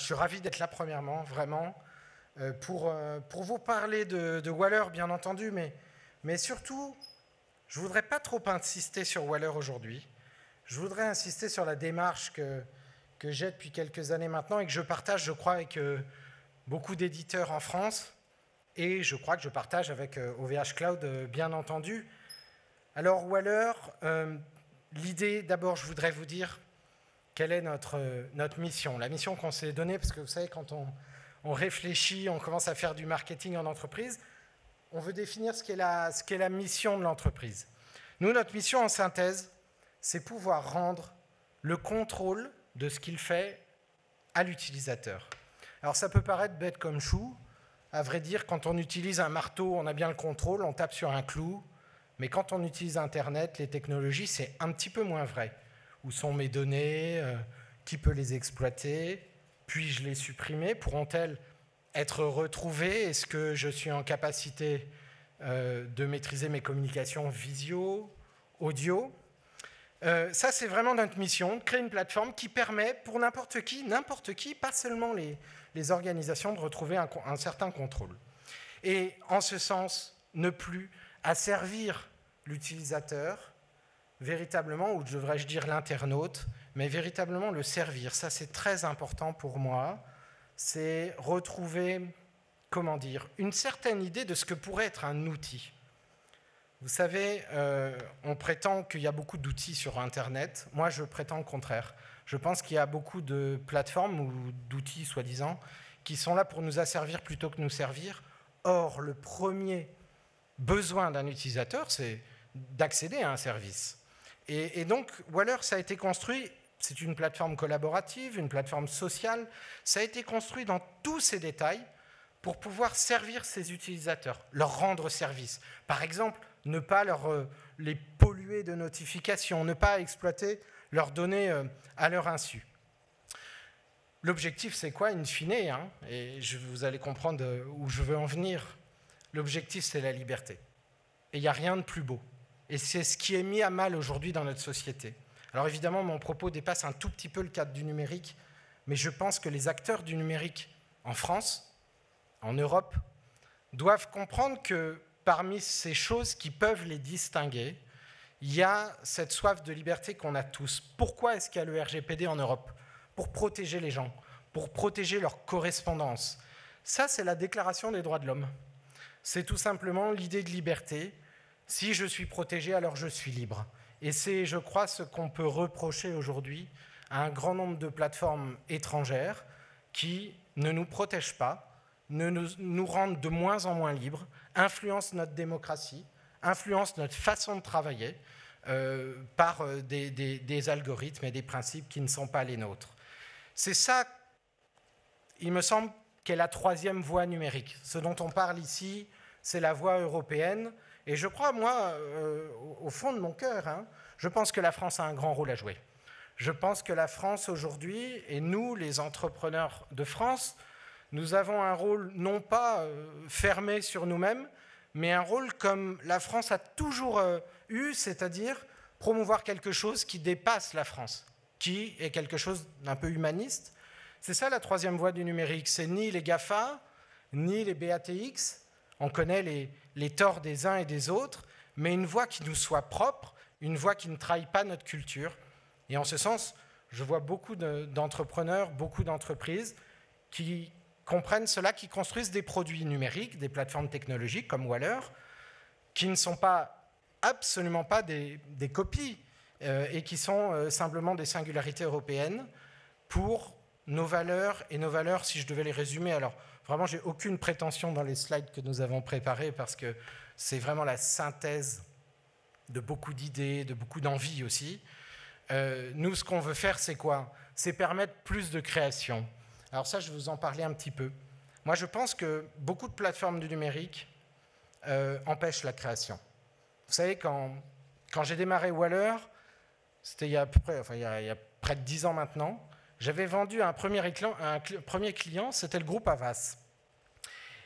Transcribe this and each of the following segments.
suis ravi d'être là premièrement, vraiment, pour vous parler de Waller, bien entendu, mais surtout, je ne voudrais pas trop insister sur Waller aujourd'hui. Je voudrais insister sur la démarche que j'ai depuis quelques années maintenant et que je partage, je crois, avec beaucoup d'éditeurs en France, et je crois que je partage avec OVH Cloud, bien entendu. Alors, Waller, l'idée, d'abord, je voudrais vous dire quelle est notre mission, la mission qu'on s'est donnée, parce que vous savez, quand on réfléchit, on commence à faire du marketing en entreprise, on veut définir ce qu'est la mission de l'entreprise. Nous, notre mission, en synthèse, c'est pouvoir rendre le contrôle de ce qu'il fait à l'utilisateur. Alors, ça peut paraître bête comme chou. À vrai dire, quand on utilise un marteau, on a bien le contrôle, on tape sur un clou. Mais quand on utilise Internet, les technologies, c'est un petit peu moins vrai. Où sont mes données? Qui peut les exploiter? Puis-je les supprimer? Pourront-elles être retrouvées? Est-ce que je suis en capacité de maîtriser mes communications visio, audio? Ça, c'est vraiment notre mission, de créer une plateforme qui permet pour n'importe qui, pas seulement les organisations, de retrouver un certain contrôle. Et en ce sens, ne plus asservir l'utilisateur, véritablement, ou devrais-je dire l'internaute, mais véritablement le servir. Ça, c'est très important pour moi. C'est retrouver, comment dire, une certaine idée de ce que pourrait être un outil. Vous savez, on prétend qu'il y a beaucoup d'outils sur Internet. Moi, je prétends le contraire. Je pense qu'il y a beaucoup de plateformes ou d'outils, soi-disant, qui sont là pour nous asservir plutôt que nous servir. Or, le premier besoin d'un utilisateur, c'est d'accéder à un service. Et donc, Waller, ça a été construit, c'est une plateforme collaborative, une plateforme sociale, ça a été construit dans tous ses détails pour pouvoir servir ses utilisateurs, leur rendre service. Par exemple, ne pas les polluer de notifications, ne pas exploiter leurs données à leur insu. L'objectif, c'est quoi, in fine, hein, et vous allez comprendre où je veux en venir. L'objectif, c'est la liberté. Et il n'y a rien de plus beau. Et c'est ce qui est mis à mal aujourd'hui dans notre société. Alors évidemment, mon propos dépasse un tout petit peu le cadre du numérique, mais je pense que les acteurs du numérique en France, en Europe, doivent comprendre que parmi ces choses qui peuvent les distinguer, il y a cette soif de liberté qu'on a tous. Pourquoi est-ce qu'il y a le RGPD en Europe? Pour protéger les gens, pour protéger leur correspondance. Ça, c'est la Déclaration des droits de l'homme. C'est tout simplement l'idée de liberté. Si je suis protégé, alors je suis libre. Et c'est, je crois, ce qu'on peut reprocher aujourd'hui à un grand nombre de plateformes étrangères qui ne nous protègent pas, nous rendent de moins en moins libres, influencent notre démocratie, influencent notre façon de travailler par des algorithmes et des principes qui ne sont pas les nôtres. C'est ça, il me semble, qu'est la troisième voie numérique. Ce dont on parle ici, c'est la voie européenne. Et je crois, moi, au fond de mon cœur, hein, je pense que la France a un grand rôle à jouer. Je pense que la France aujourd'hui, et nous, les entrepreneurs de France, nous avons un rôle non pas fermé sur nous-mêmes, mais un rôle comme la France a toujours eu, c'est-à-dire promouvoir quelque chose qui dépasse la France, qui est quelque chose d'un peu humaniste. C'est ça la troisième voie du numérique, c'est ni les GAFA, ni les BATX, on connaît les torts des uns et des autres, mais une voie qui nous soit propre, une voie qui ne trahit pas notre culture. Et en ce sens, je vois beaucoup d'entrepreneurs, beaucoup d'entreprises qui comprennent cela, qui construisent des produits numériques, des plateformes technologiques comme Waller, qui ne sont absolument pas des copies et qui sont simplement des singularités européennes pour nos valeurs, et nos valeurs, si je devais les résumer, alors vraiment, j'ai aucune prétention dans les slides que nous avons préparés parce que c'est vraiment la synthèse de beaucoup d'idées, de beaucoup d'envies aussi. Nous, ce qu'on veut faire, c'est quoi? C'est permettre plus de création. Alors ça, je vais vous en parler un petit peu. Moi, je pense que beaucoup de plateformes du numérique empêchent la création. Vous savez, quand j'ai démarré Waller, c'était il y a près de 10 ans maintenant, j'avais vendu un premier client, c'était le groupe Havas.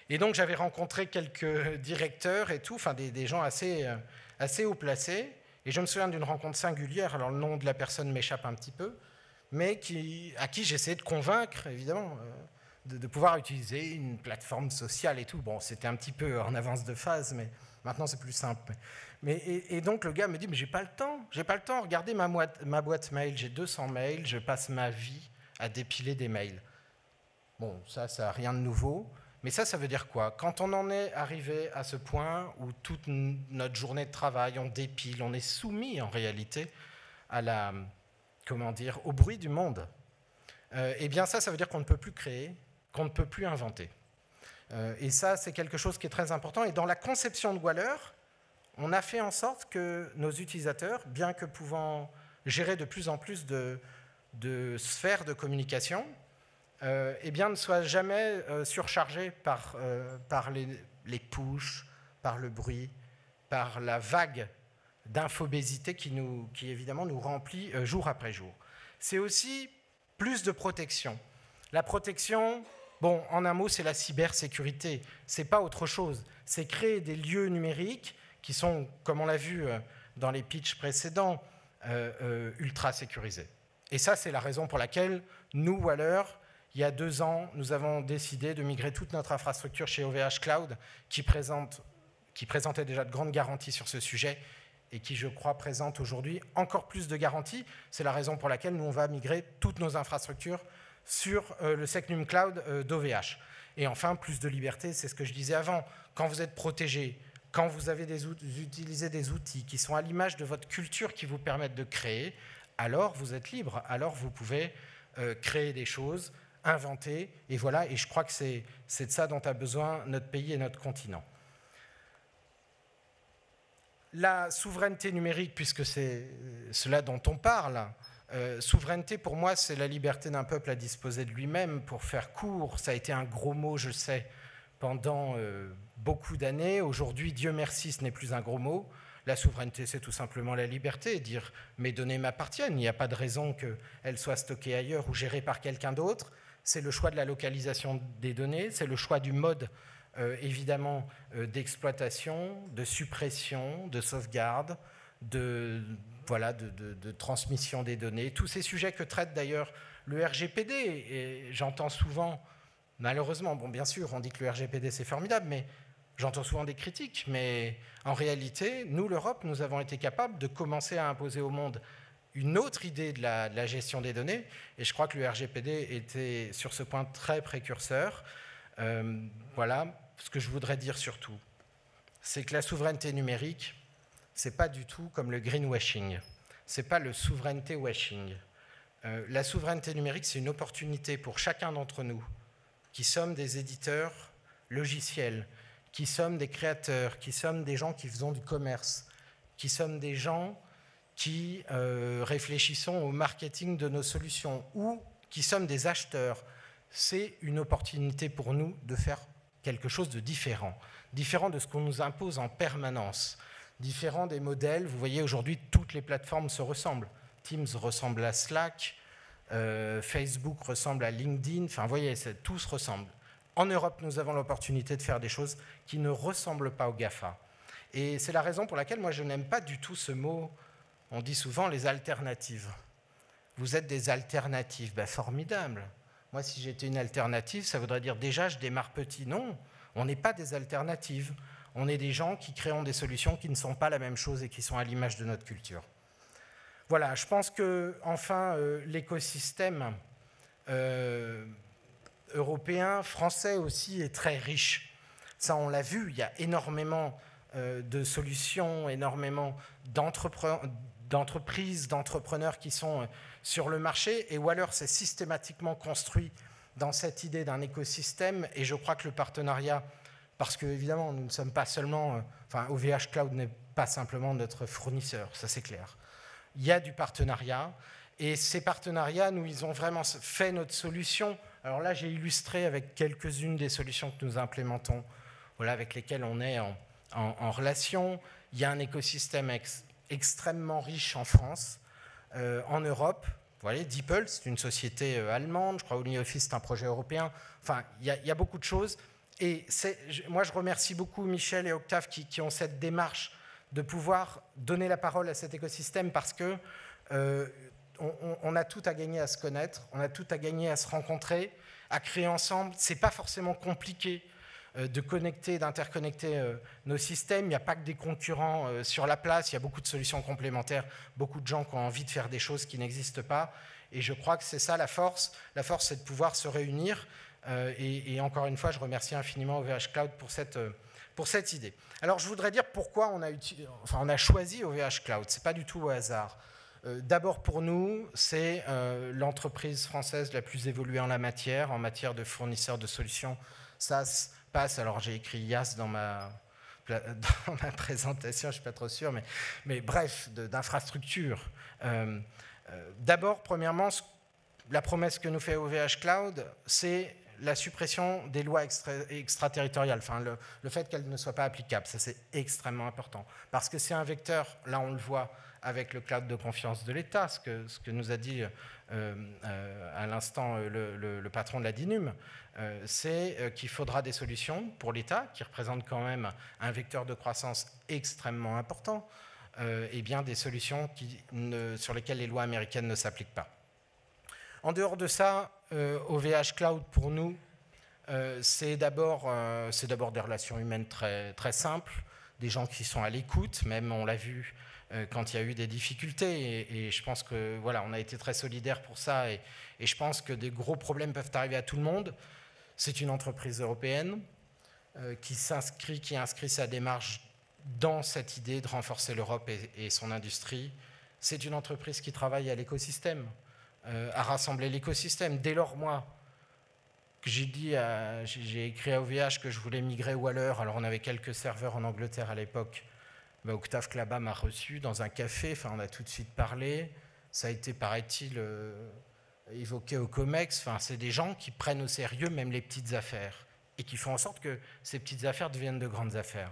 Et donc, j'avais rencontré quelques directeurs et tout, enfin des gens assez haut placés. Et je me souviens d'une rencontre singulière, alors le nom de la personne m'échappe un petit peu, mais à qui j'essayais de convaincre, évidemment, de pouvoir utiliser une plateforme sociale et tout. Bon, c'était un petit peu en avance de phase, mais maintenant c'est plus simple. Et donc le gars me dit, mais j'ai pas le temps, regardez ma boîte mail, j'ai 200 mails, je passe ma vie à dépiler des mails. Bon, ça n'a rien de nouveau, mais ça veut dire quoi? Quand on en est arrivé à ce point où toute notre journée de travail, on dépile, on est soumis en réalité à au bruit du monde, eh bien ça veut dire qu'on ne peut plus créer, qu'on ne peut plus inventer. Et ça, c'est quelque chose qui est très important. Et dans la conception de Waller, on a fait en sorte que nos utilisateurs, bien que pouvant gérer de plus en plus de sphères de communication, eh bien, ne soient jamais surchargés par les pushs, par le bruit, par la vague d'infobésité qui évidemment nous remplit jour après jour. C'est aussi plus de protection. La protection, bon, en un mot, c'est la cybersécurité. C'est pas autre chose. C'est créer des lieux numériques qui sont, comme on l'a vu dans les pitchs précédents, ultra sécurisés. Et ça, c'est la raison pour laquelle nous, Waller, il y a 2 ans, nous avons décidé de migrer toute notre infrastructure chez OVH Cloud, qui présentait déjà de grandes garanties sur ce sujet et qui, je crois, présente aujourd'hui encore plus de garanties. C'est la raison pour laquelle nous, on va migrer toutes nos infrastructures sur le Secnum Cloud d'OVH. Et enfin, plus de liberté, c'est ce que je disais avant. Quand vous êtes protégé, quand vous avez utilisez des outils qui sont à l'image de votre culture qui vous permettent de créer, alors vous êtes libre, alors vous pouvez créer des choses, inventer, et voilà, et je crois que c'est de ça dont a besoin notre pays et notre continent. La souveraineté numérique, puisque c'est cela dont on parle, souveraineté pour moi c'est la liberté d'un peuple à disposer de lui-même. Pour faire court, ça a été un gros mot, je sais, pendant beaucoup d'années. Aujourd'hui, Dieu merci, ce n'est plus un gros mot. La souveraineté, c'est tout simplement la liberté, dire mes données m'appartiennent, il n'y a pas de raison qu'elles soient stockées ailleurs ou gérées par quelqu'un d'autre. C'est le choix de la localisation des données, c'est le choix du mode, évidemment, d'exploitation, de suppression, de sauvegarde, de transmission des données. Tous ces sujets que traite d'ailleurs le RGPD, et j'entends souvent, malheureusement, bon, bien sûr, on dit que le RGPD c'est formidable, mais j'entends souvent des critiques, mais en réalité, nous, l'Europe, nous avons été capables de commencer à imposer au monde une autre idée de la gestion des données, et je crois que le RGPD était sur ce point très précurseur. Voilà, ce que je voudrais dire surtout, c'est que la souveraineté numérique, c'est pas du tout comme le greenwashing, c'est pas le souveraineté washing. La souveraineté numérique, c'est une opportunité pour chacun d'entre nous, qui sommes des éditeurs logiciels, qui sommes des créateurs, qui sommes des gens qui faisons du commerce, qui sommes des gens qui réfléchissons au marketing de nos solutions ou qui sommes des acheteurs. C'est une opportunité pour nous de faire quelque chose de différent, différent de ce qu'on nous impose en permanence, différent des modèles. Vous voyez, aujourd'hui, toutes les plateformes se ressemblent. Teams ressemble à Slack, Facebook ressemble à LinkedIn, enfin, vous voyez, tout se ressemble. En Europe, nous avons l'opportunité de faire des choses qui ne ressemblent pas aux GAFA. Et c'est la raison pour laquelle moi, je n'aime pas du tout ce mot. On dit souvent les alternatives. Vous êtes des alternatives. Ben, formidable. Moi, si j'étais une alternative, ça voudrait dire déjà, je démarre petit. Non, on n'est pas des alternatives. On est des gens qui créent des solutions qui ne sont pas la même chose et qui sont à l'image de notre culture. Voilà, je pense que, enfin, l'écosystème européen, français aussi, est très riche. Ça, on l'a vu, il y a énormément de solutions, énormément d'entreprises, d'entrepreneurs qui sont sur le marché, et Waller s'est systématiquement construit dans cette idée d'un écosystème, et je crois que le partenariat, parce que évidemment nous ne sommes pas seulement, enfin OVH Cloud n'est pas simplement notre fournisseur, ça c'est clair. Il y a du partenariat, et ces partenariats, nous, ils ont vraiment fait notre solution. Alors là, j'ai illustré avec quelques-unes des solutions que nous implémentons, voilà, avec lesquelles on est en relation. Il y a un écosystème extrêmement riche en France, en Europe. Vous voyez, DeepL, c'est une société allemande, je crois OnlyOffice, c'est un projet européen. Enfin, il y a beaucoup de choses. Et moi, je remercie beaucoup Michel et Octave qui ont cette démarche de pouvoir donner la parole à cet écosystème, parce que on a tout à gagner à se connaître, on a tout à gagner à se rencontrer, à créer ensemble. Ce n'est pas forcément compliqué de connecter, d'interconnecter nos systèmes. Il n'y a pas que des concurrents sur la place, il y a beaucoup de solutions complémentaires, beaucoup de gens qui ont envie de faire des choses qui n'existent pas. Et je crois que c'est ça la force. La force, c'est de pouvoir se réunir. Et encore une fois, je remercie infiniment OVH Cloud pour cette idée. Alors, je voudrais dire pourquoi on a choisi OVH Cloud. Ce n'est pas du tout au hasard. D'abord, pour nous, c'est l'entreprise française la plus évoluée en matière de fournisseurs de solutions SaaS, PaaS. Alors, j'ai écrit IaaS dans ma présentation, je ne suis pas trop sûr, mais bref, d'infrastructure. D'abord, premièrement, la promesse que nous fait OVH Cloud, c'est la suppression des lois extraterritoriales, enfin le fait qu'elles ne soient pas applicables. Ça, c'est extrêmement important. Parce que c'est un vecteur, là on le voit avec le cloud de confiance de l'État, ce que nous a dit à l'instant le patron de la DINUM, c'est qu'il faudra des solutions pour l'État, qui représente quand même un vecteur de croissance extrêmement important, et bien des solutions sur lesquelles les lois américaines ne s'appliquent pas. En dehors de ça, OVH Cloud, pour nous, c'est d'abord des relations humaines très, très simples, des gens qui sont à l'écoute, même on l'a vu quand il y a eu des difficultés, et je pense que voilà, on a été très solidaires pour ça, et je pense que des gros problèmes peuvent arriver à tout le monde. C'est une entreprise européenne qui inscrit sa démarche dans cette idée de renforcer l'Europe et son industrie. C'est une entreprise qui travaille à l'écosystème, à rassembler l'écosystème. Dès lors, moi, que j'ai écrit à OVH que je voulais migrer Waller, alors on avait quelques serveurs en Angleterre à l'époque, Octave Klaba m'a reçu dans un café, enfin on a tout de suite parlé, ça a été, paraît-il, évoqué au COMEX, enfin c'est des gens qui prennent au sérieux même les petites affaires, et qui font en sorte que ces petites affaires deviennent de grandes affaires.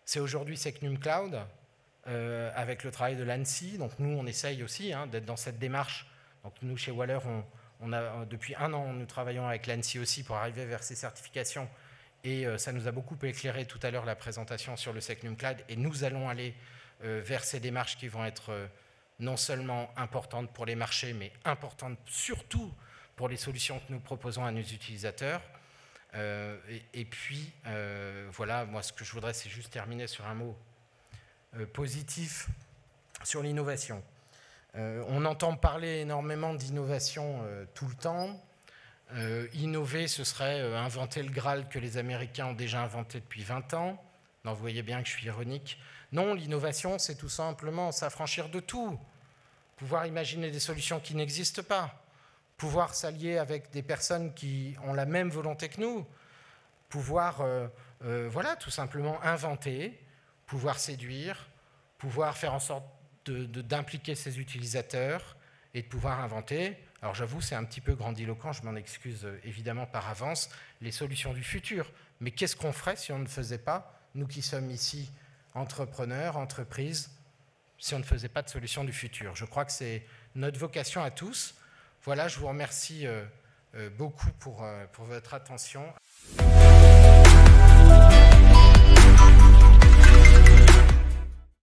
C'est aujourd'hui Secnum Cloud, avec le travail de l'ANSSI, donc nous on essaye aussi d'être dans cette démarche. Donc nous, chez Waller, depuis 1 an, nous travaillons avec l'ANSSI aussi pour arriver vers ces certifications. Et ça nous a beaucoup éclairé tout à l'heure la présentation sur le Secnum Cloud. Et nous allons aller vers ces démarches qui vont être non seulement importantes pour les marchés, mais importantes surtout pour les solutions que nous proposons à nos utilisateurs. Et puis, voilà, moi ce que je voudrais, c'est juste terminer sur un mot positif sur l'innovation. On entend parler énormément d'innovation tout le temps. Innover, ce serait inventer le Graal que les Américains ont déjà inventé depuis 20 ans. Non, vous voyez bien que je suis ironique. Non, l'innovation, c'est tout simplement s'affranchir de tout. Pouvoir imaginer des solutions qui n'existent pas. Pouvoir s'allier avec des personnes qui ont la même volonté que nous. Pouvoir, voilà, tout simplement inventer, pouvoir séduire, pouvoir faire en sorte d'impliquer ses utilisateurs et de pouvoir inventer. Alors j'avoue, c'est un petit peu grandiloquent, je m'en excuse évidemment par avance, les solutions du futur. Mais qu'est-ce qu'on ferait si on ne faisait pas, nous qui sommes ici entrepreneurs, entreprises, si on ne faisait pas de solutions du futur? Je crois que c'est notre vocation à tous. Voilà, je vous remercie beaucoup pour votre attention.